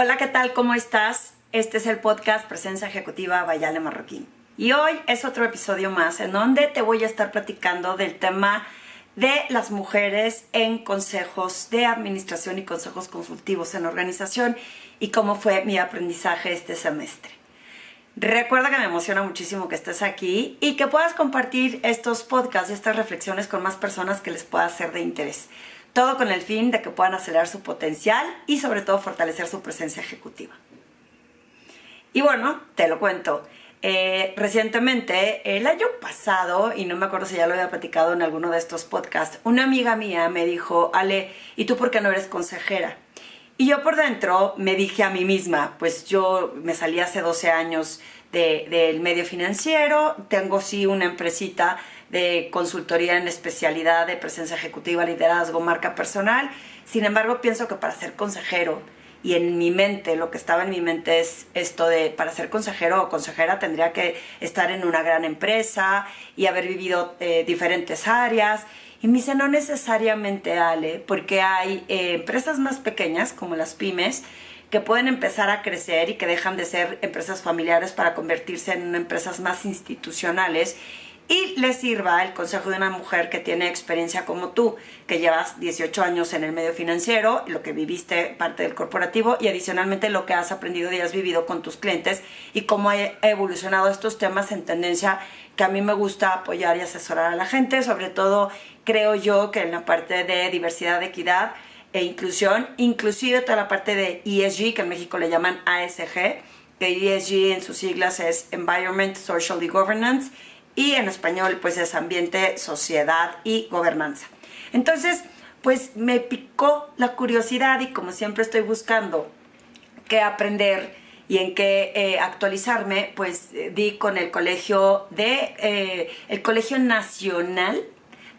Hola, ¿qué tal? ¿Cómo estás? Este es el podcast Presencia Ejecutiva by Ale Marroquín. Y hoy es otro episodio más en donde te voy a estar platicando del tema de las mujeres en consejos de administración y consejos consultivos en la organización y cómo fue mi aprendizaje este semestre. Recuerda que me emociona muchísimo que estés aquí y que puedas compartir estos podcasts y estas reflexiones con más personas que les pueda ser de interés. Todo con el fin de que puedan acelerar su potencial y sobre todo fortalecer su presencia ejecutiva. Y bueno, te lo cuento. Recientemente, el año pasado, y no me acuerdo si ya lo había platicado en alguno de estos podcasts, una amiga mía me dijo, Ale, ¿y tú por qué no eres consejera? Y yo por dentro me dije a mí misma, pues yo me salí hace 12 años del medio financiero, tengo sí una empresita de consultoría en especialidad de presencia ejecutiva, liderazgo, marca personal. Sin embargo, pienso que para ser consejero, y en mi mente, lo que estaba en mi mente es esto de, para ser consejero o consejera tendría que estar en una gran empresa y haber vivido diferentes áreas. Y me dice, no necesariamente, Ale, porque hay empresas más pequeñas, como las pymes, que pueden empezar a crecer y que dejan de ser empresas familiares para convertirse en empresas más institucionales. Y les sirva el consejo de una mujer que tiene experiencia como tú, que llevas 18 años en el medio financiero, lo que viviste parte del corporativo y adicionalmente lo que has aprendido y has vivido con tus clientes y cómo ha evolucionado estos temas en tendencia que a mí me gusta apoyar y asesorar a la gente. Sobre todo creo yo que en la parte de diversidad, equidad e inclusión, inclusive toda la parte de ESG, que en México le llaman ASG, que ESG en sus siglas es Environment, Social y Governance, y en español pues es ambiente, sociedad y gobernanza. Entonces pues me picó la curiosidad y como siempre estoy buscando qué aprender y en qué actualizarme, pues di con el Colegio el Colegio Nacional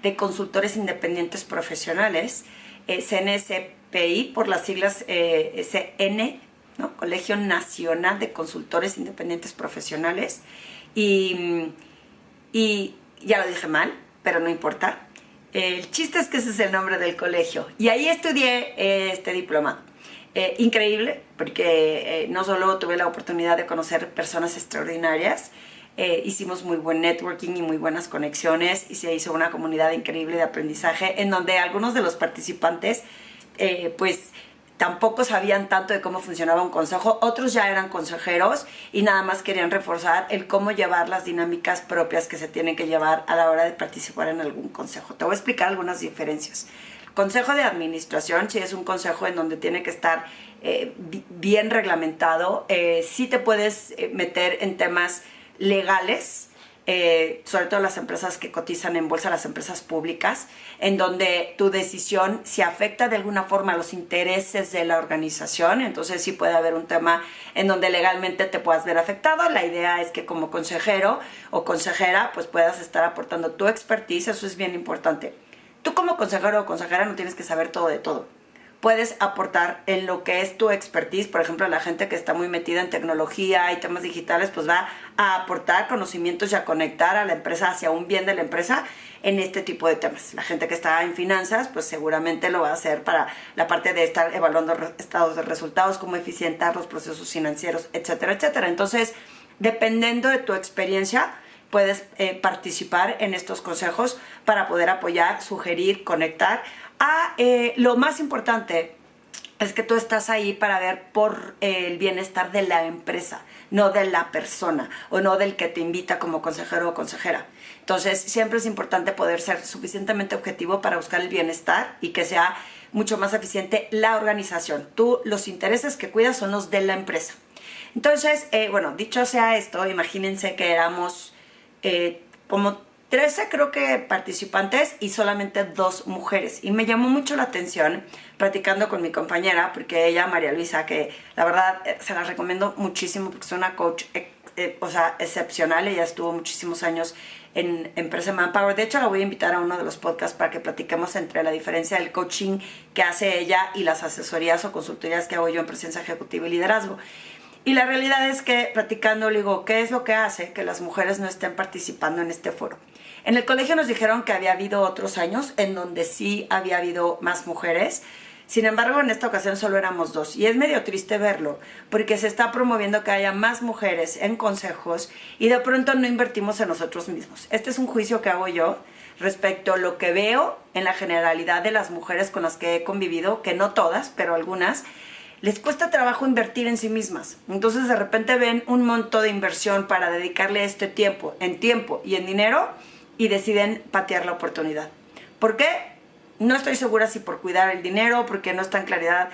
de Consultores Independientes Profesionales, CNSPI por las siglas CN, ¿no? Colegio Nacional de Consultores Independientes Profesionales. Y ya lo dije mal, pero no importa. El chiste es que ese es el nombre del colegio. Y ahí estudié este diploma. Increíble, porque no solo tuve la oportunidad de conocer personas extraordinarias, hicimos muy buen networking y muy buenas conexiones y se hizo una comunidad increíble de aprendizaje en donde algunos de los participantes pues tampoco sabían tanto de cómo funcionaba un consejo, otros ya eran consejeros y nada más querían reforzar el cómo llevar las dinámicas propias que se tienen que llevar a la hora de participar en algún consejo. Te voy a explicar algunas diferencias. Consejo de administración, sí es un consejo en donde tiene que estar bien reglamentado, sí te puedes meter en temas legales, sobre todo las empresas que cotizan en bolsa, las empresas públicas, en donde tu decisión si afecta de alguna forma a los intereses de la organización, entonces sí puede haber un tema en donde legalmente te puedas ver afectado. La idea es que como consejero o consejera pues puedas estar aportando tu expertise, eso es bien importante. Tú como consejero o consejera no tienes que saber todo de todo. Puedes aportar en lo que es tu expertise. Por ejemplo, la gente que está muy metida en tecnología y temas digitales, pues va a aportar conocimientos y a conectar a la empresa hacia un bien de la empresa en este tipo de temas. La gente que está en finanzas, pues seguramente lo va a hacer para la parte de estar evaluando estados de resultados, cómo eficientar los procesos financieros, etcétera, etcétera. Entonces, dependiendo de tu experiencia, puedes participar en estos consejos para poder apoyar, sugerir, conectar. Lo más importante es que tú estás ahí para ver por el bienestar de la empresa, no de la persona o no del que te invita como consejero o consejera. Entonces, siempre es importante poder ser suficientemente objetivo para buscar el bienestar y que sea mucho más eficiente la organización. Tú, los intereses que cuidas son los de la empresa. Entonces, bueno, dicho sea esto, imagínense que éramos como 13 creo que participantes y solamente 2 mujeres. Y me llamó mucho la atención platicando con mi compañera, porque ella, María Luisa, que la verdad se la recomiendo muchísimo porque es una coach excepcional. Ella estuvo muchísimos años en Empresa Manpower. De hecho, la voy a invitar a uno de los podcasts para que platiquemos entre la diferencia del coaching que hace ella y las asesorías o consultorías que hago yo en presencia ejecutiva y liderazgo. Y la realidad es que platicando le digo, ¿qué es lo que hace que las mujeres no estén participando en este foro? En el colegio nos dijeron que había habido otros años en donde sí había habido más mujeres. Sin embargo, en esta ocasión solo éramos 2 y es medio triste verlo porque se está promoviendo que haya más mujeres en consejos y de pronto no invertimos en nosotros mismos. Este es un juicio que hago yo respecto a lo que veo en la generalidad de las mujeres con las que he convivido, que no todas, pero algunas, les cuesta trabajo invertir en sí mismas. Entonces de repente ven un monto de inversión para dedicarle este tiempo y en dinero y deciden patear la oportunidad. ¿Por qué? No estoy segura si por cuidar el dinero, porque no está en claridad.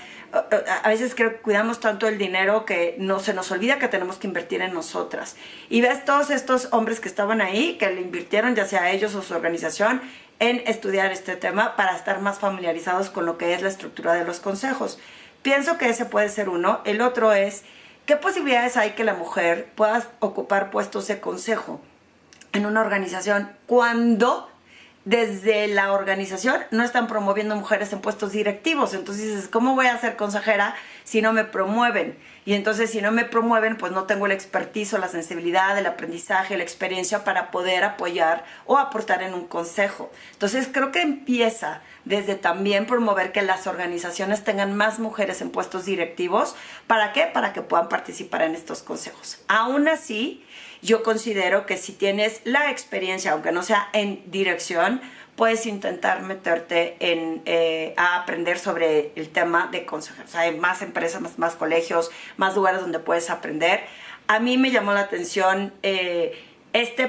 A veces creo que cuidamos tanto el dinero que no se nos olvida que tenemos que invertir en nosotras. Y ves todos estos hombres que estaban ahí, que le invirtieron, ya sea ellos o su organización, en estudiar este tema para estar más familiarizados con lo que es la estructura de los consejos. Pienso que ese puede ser uno. El otro es, ¿qué posibilidades hay que la mujer pueda ocupar puestos de consejo en una organización cuando desde la organización no están promoviendo mujeres en puestos directivos? Entonces dices, ¿cómo voy a ser consejera si no me promueven? Y entonces si no me promueven, pues no tengo el expertise o la sensibilidad, el aprendizaje, la experiencia para poder apoyar o aportar en un consejo. Entonces creo que empieza desde también promover que las organizaciones tengan más mujeres en puestos directivos. ¿Para qué? Para que puedan participar en estos consejos. Aún así, yo considero que si tienes la experiencia, aunque no sea en dirección, puedes intentar meterte a aprender sobre el tema de consejeros. Hay más empresas, más colegios, más lugares donde puedes aprender. A mí me llamó la atención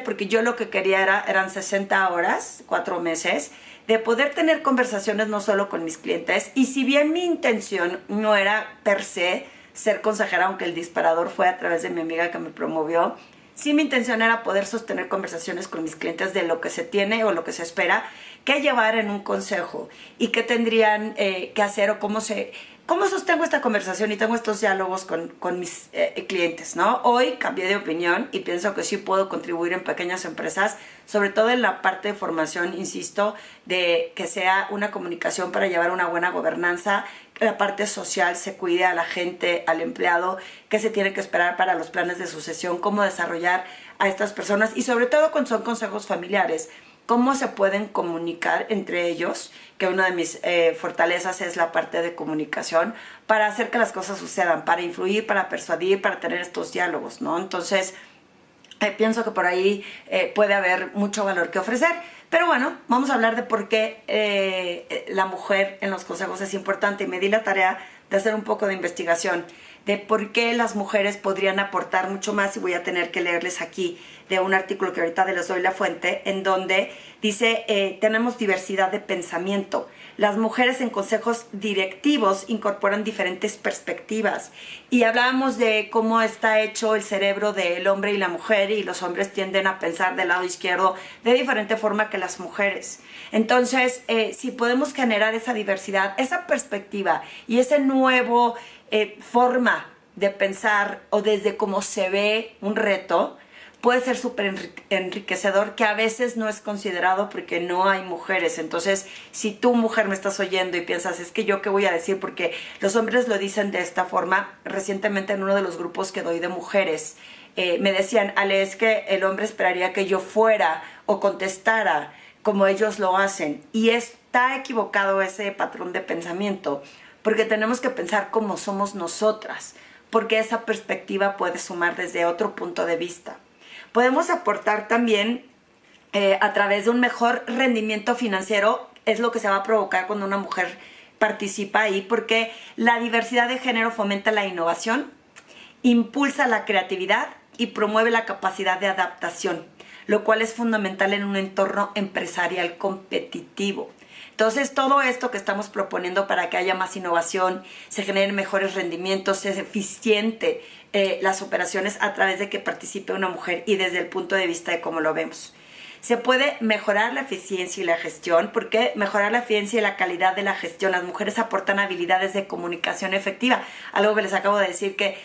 porque yo lo que quería eran 60 horas, 4 meses, de poder tener conversaciones no solo con mis clientes. Y si bien mi intención no era per se ser consejera, aunque el disparador fue a través de mi amiga que me promovió, sí, mi intención era poder sostener conversaciones con mis clientes de lo que se tiene o lo que se espera que llevar en un consejo y qué tendrían que hacer o cómo sostengo esta conversación y tengo estos diálogos con mis clientes, ¿no? Hoy cambié de opinión y pienso que sí puedo contribuir en pequeñas empresas, sobre todo en la parte de formación, insisto, de que sea una comunicación para llevar una buena gobernanza, que la parte social se cuide a la gente, al empleado, qué se tiene que esperar para los planes de sucesión, cómo desarrollar a estas personas y sobre todo cuando son consejos familiares, cómo se pueden comunicar entre ellos, que una de mis fortalezas es la parte de comunicación, para hacer que las cosas sucedan, para influir, para persuadir, para tener estos diálogos, ¿no? Entonces, pienso que por ahí puede haber mucho valor que ofrecer. Pero bueno, vamos a hablar de por qué la mujer en los consejos es importante. Y me di la tarea de hacer un poco de investigación de por qué las mujeres podrían aportar mucho más, y voy a tener que leerles aquí de un artículo que ahorita les doy la fuente, en donde dice, tenemos diversidad de pensamiento. Las mujeres en consejos directivos incorporan diferentes perspectivas. Y hablábamos de cómo está hecho el cerebro del hombre y la mujer, y los hombres tienden a pensar del lado izquierdo de diferente forma que las mujeres. Entonces, si podemos generar esa diversidad, esa perspectiva y ese nuevo forma de pensar o desde cómo se ve un reto, puede ser súper enriquecedor, que a veces no es considerado porque no hay mujeres. Entonces, si tú, mujer, me estás oyendo y piensas, es que yo qué voy a decir, porque los hombres lo dicen de esta forma. Recientemente en uno de los grupos que doy de mujeres, me decían, Ale, es que el hombre esperaría que yo fuera o contestara como ellos lo hacen. Y está equivocado ese patrón de pensamiento, porque tenemos que pensar como somos nosotras, porque esa perspectiva puede sumar desde otro punto de vista. Podemos aportar también a través de un mejor rendimiento financiero, es lo que se va a provocar cuando una mujer participa ahí, porque la diversidad de género fomenta la innovación, impulsa la creatividad y promueve la capacidad de adaptación, lo cual es fundamental en un entorno empresarial competitivo. Entonces, todo esto que estamos proponiendo para que haya más innovación, se generen mejores rendimientos, sea eficiente las operaciones a través de que participe una mujer y desde el punto de vista de cómo lo vemos. Se puede mejorar la eficiencia y la gestión, porque mejorar la eficiencia y la calidad de la gestión. Las mujeres aportan habilidades de comunicación efectiva, algo que les acabo de decir que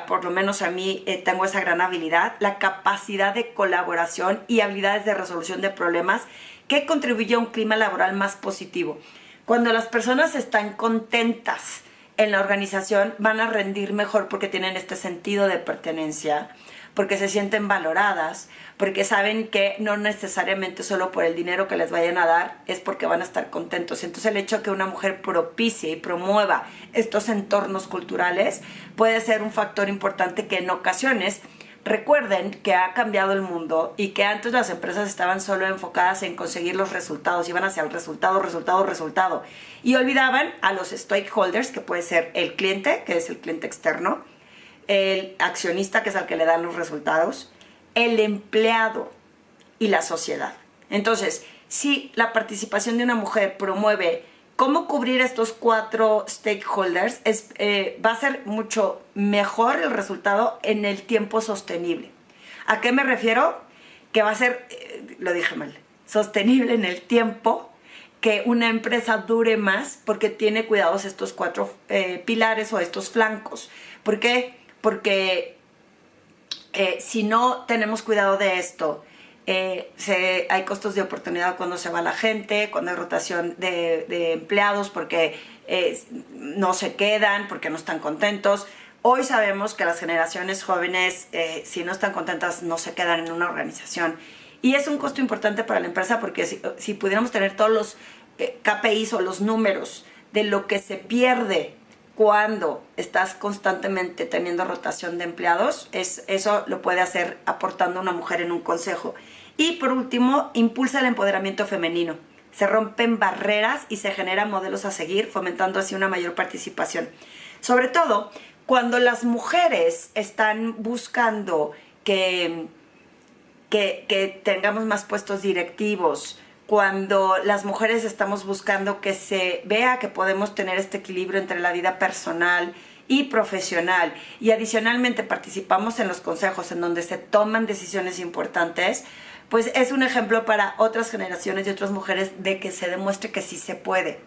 por lo menos a mí tengo esa gran habilidad, la capacidad de colaboración y habilidades de resolución de problemas, que contribuye a un clima laboral más positivo. Cuando las personas están contentas en la organización van a rendir mejor porque tienen este sentido de pertenencia, porque se sienten valoradas, porque saben que no necesariamente solo por el dinero que les vayan a dar es porque van a estar contentos. Entonces el hecho de que una mujer propicie y promueva estos entornos culturales puede ser un factor importante que en ocasiones, recuerden que ha cambiado el mundo y que antes las empresas estaban solo enfocadas en conseguir los resultados, iban hacia el resultado, resultado, resultado, y olvidaban a los stakeholders, que puede ser el cliente, que es el cliente externo, el accionista, que es al que le dan los resultados, el empleado y la sociedad. Entonces, si la participación de una mujer promueve cómo cubrir estos 4 stakeholders, va a ser mucho mejor el resultado en el tiempo sostenible. ¿A qué me refiero? Que va a ser, lo dije mal, sostenible en el tiempo, que una empresa dure más porque tiene cuidados estos 4 pilares o estos flancos. ¿Por qué? Porque si no tenemos cuidado de esto, hay costos de oportunidad cuando se va la gente, cuando hay rotación de empleados porque no se quedan, porque no están contentos. Hoy sabemos que las generaciones jóvenes, si no están contentas, no se quedan en una organización. Y es un costo importante para la empresa porque si pudiéramos tener todos los KPIs o los números de lo que se pierde cuando estás constantemente teniendo rotación de empleados, eso lo puede hacer aportando una mujer en un consejo. Y por último, impulsa el empoderamiento femenino. Se rompen barreras y se generan modelos a seguir, fomentando así una mayor participación. Sobre todo, cuando las mujeres están buscando que tengamos más puestos directivos, cuando las mujeres estamos buscando que se vea que podemos tener este equilibrio entre la vida personal y profesional, y adicionalmente participamos en los consejos en donde se toman decisiones importantes, pues es un ejemplo para otras generaciones y otras mujeres de que se demuestre que sí se puede.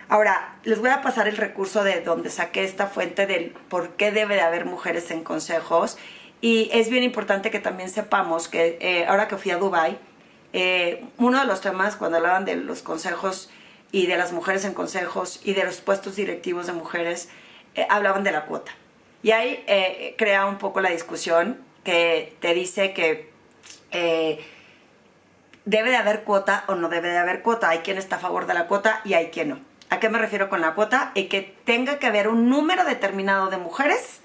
Ahora, les voy a pasar el recurso de donde saqué esta fuente del por qué debe de haber mujeres en consejos, y es bien importante que también sepamos que ahora que fui a Dubái, uno de los temas cuando hablaban de los consejos y de las mujeres en consejos y de los puestos directivos de mujeres, hablaban de la cuota. Y ahí crea un poco la discusión que te dice que debe de haber cuota o no debe de haber cuota. Hay quien está a favor de la cuota y hay quien no. ¿A qué me refiero con la cuota? Y que tenga que haber un número determinado de mujeres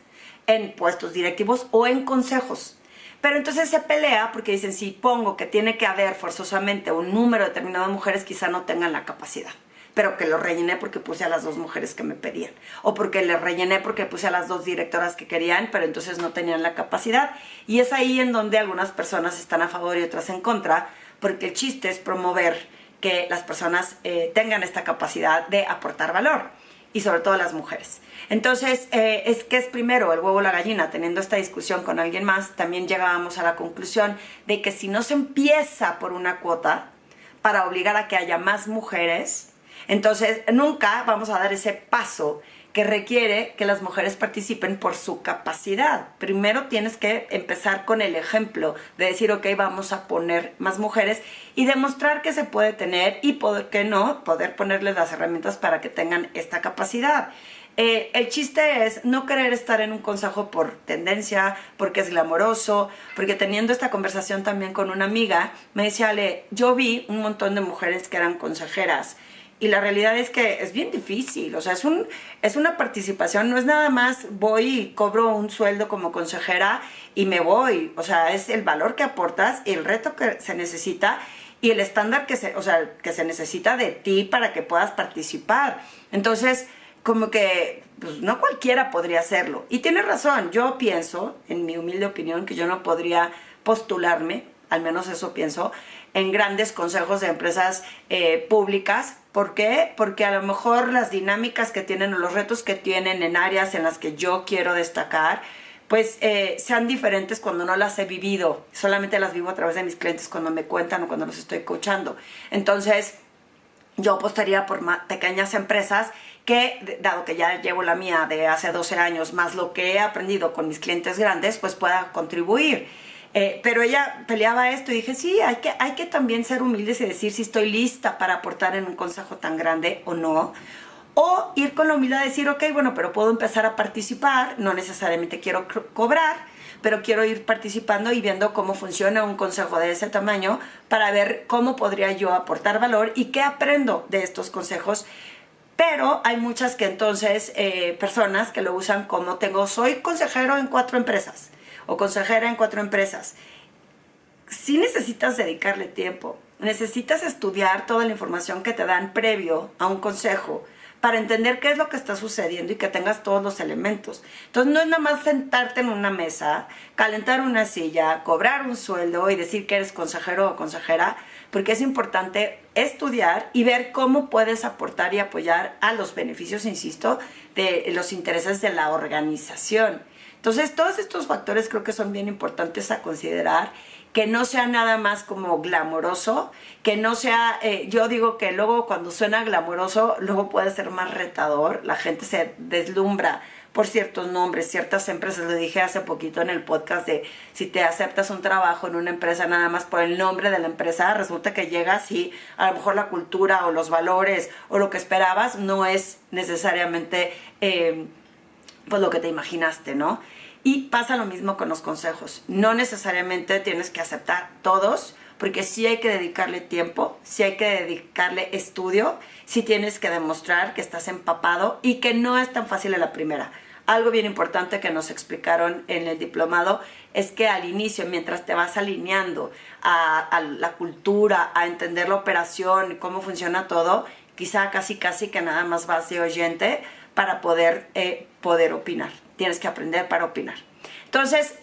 en puestos directivos o en consejos. Pero entonces se pelea porque dicen, si pongo que tiene que haber forzosamente un número determinado de mujeres, quizá no tengan la capacidad. Pero que lo rellené porque puse a las 2 mujeres que me pedían. O porque le rellené porque puse a las 2 directoras que querían, pero entonces no tenían la capacidad. Y es ahí en donde algunas personas están a favor y otras en contra, porque el chiste es promover que las personas tengan esta capacidad de aportar valor. Y sobre todo las mujeres. Entonces, es que es primero el huevo o la gallina. Teniendo esta discusión con alguien más, también llegábamos a la conclusión de que si no se empieza por una cuota para obligar a que haya más mujeres, entonces nunca vamos a dar ese paso que requiere que las mujeres participen por su capacidad. Primero tienes que empezar con el ejemplo de decir, ok, vamos a poner más mujeres y demostrar que se puede tener y, ¿por qué no?, poder ponerles las herramientas para que tengan esta capacidad. El chiste es no querer estar en un consejo por tendencia, porque es glamoroso, porque teniendo esta conversación también con una amiga, me decía, Ale, yo vi un montón de mujeres que eran consejeras, y la realidad es que es bien difícil, o sea, es una participación, no es nada más voy y cobro un sueldo como consejera y me voy, o sea, es el valor que aportas, el reto que se necesita y el estándar que se necesita de ti para que puedas participar. Entonces, como que pues, no cualquiera podría hacerlo. Y tienes razón, yo pienso, en mi humilde opinión, que yo no podría postularme, al menos eso pienso, en grandes consejos de empresas públicas. ¿Por qué? Porque a lo mejor las dinámicas que tienen o los retos que tienen en áreas en las que yo quiero destacar, pues sean diferentes cuando no las he vivido. Solamente las vivo a través de mis clientes cuando me cuentan o cuando los estoy coachando. Entonces, yo apostaría por pequeñas empresas que, dado que ya llevo la mía de hace 12 años, más lo que he aprendido con mis clientes grandes, pues pueda contribuir. Pero ella peleaba esto y dije, sí, hay que también ser humildes y decir si estoy lista para aportar en un consejo tan grande o no. O ir con la humildad de decir, ok, bueno, pero puedo empezar a participar, no necesariamente quiero cobrar, pero quiero ir participando y viendo cómo funciona un consejo de ese tamaño para ver cómo podría yo aportar valor y qué aprendo de estos consejos. Pero hay muchas que entonces, personas que lo usan como soy consejero en 4 empresas o consejera en 4 empresas. Sí necesitas dedicarle tiempo, necesitas estudiar toda la información que te dan previo a un consejo para entender qué es lo que está sucediendo y que tengas todos los elementos. Entonces no es nada más sentarte en una mesa, calentar una silla, cobrar un sueldo y decir que eres consejero o consejera, porque es importante estudiar y ver cómo puedes aportar y apoyar a los beneficios, insisto, de los intereses de la organización. Entonces todos estos factores creo que son bien importantes a considerar, que no sea nada más como glamoroso, que no sea, yo digo que luego cuando suena glamoroso, luego puede ser más retador, la gente se deslumbra por ciertos nombres, ciertas empresas, lo dije hace poquito en el podcast de si te aceptas un trabajo en una empresa nada más por el nombre de la empresa, resulta que llegas y a lo mejor la cultura o los valores o lo que esperabas no es necesariamente pues lo que te imaginaste, ¿no? Y pasa lo mismo con los consejos. No necesariamente tienes que aceptar todos, porque sí hay que dedicarle tiempo, sí hay que dedicarle estudio, sí tienes que demostrar que estás empapado y que no es tan fácil a la primera. Algo bien importante que nos explicaron en el diplomado es que al inicio, mientras te vas alineando a la cultura, a entender la operación, cómo funciona todo, quizá casi que nada más vas de oyente para poder opinar. Tienes que aprender para opinar. Entonces,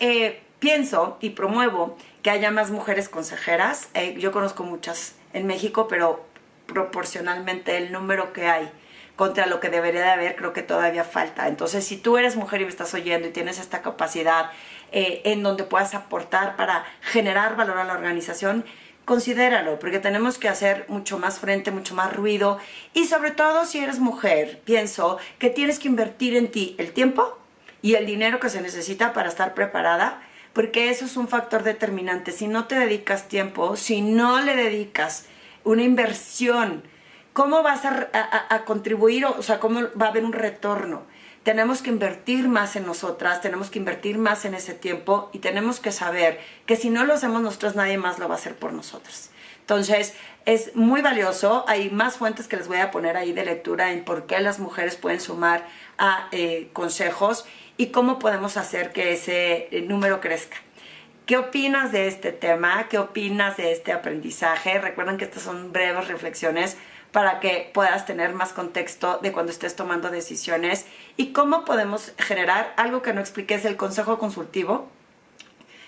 pienso y promuevo que haya más mujeres consejeras. Yo conozco muchas en México, pero proporcionalmente el número que hay contra lo que debería de haber, creo que todavía falta. Entonces, si tú eres mujer y me estás oyendo y tienes esta capacidad en donde puedas aportar para generar valor a la organización, considéralo, porque tenemos que hacer mucho más frente, mucho más ruido. Y sobre todo, si eres mujer, pienso que tienes que invertir en ti el tiempo y el dinero que se necesita para estar preparada, porque eso es un factor determinante. Si no te dedicas tiempo, si no le dedicas una inversión, ¿cómo vas a contribuir? O sea, ¿cómo va a haber un retorno? Tenemos que invertir más en nosotras, tenemos que invertir más en ese tiempo y tenemos que saber que si no lo hacemos nosotros, nadie más lo va a hacer por nosotros. Entonces, es muy valioso. Hay más fuentes que les voy a poner ahí de lectura en por qué las mujeres pueden sumar a consejos y cómo podemos hacer que ese número crezca. ¿Qué opinas de este tema? ¿Qué opinas de este aprendizaje? Recuerden que estas son breves reflexiones para que puedas tener más contexto de cuando estés tomando decisiones y cómo podemos generar algo que no expliqué, es el consejo consultivo.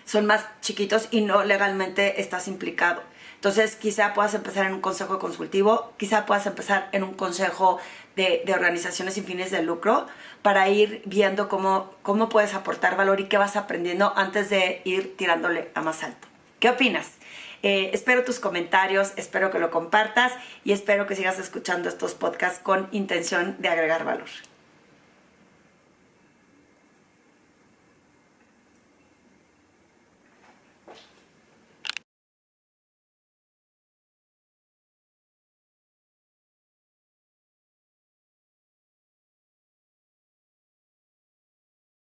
Son más chiquitos y no legalmente estás implicado. Entonces, quizá puedas empezar en un consejo consultivo, quizá puedas empezar en un consejo de organizaciones sin fines de lucro para ir viendo cómo puedes aportar valor y qué vas aprendiendo antes de ir tirándole a más alto. ¿Qué opinas? Espero tus comentarios, espero que lo compartas y espero que sigas escuchando estos podcasts con intención de agregar valor.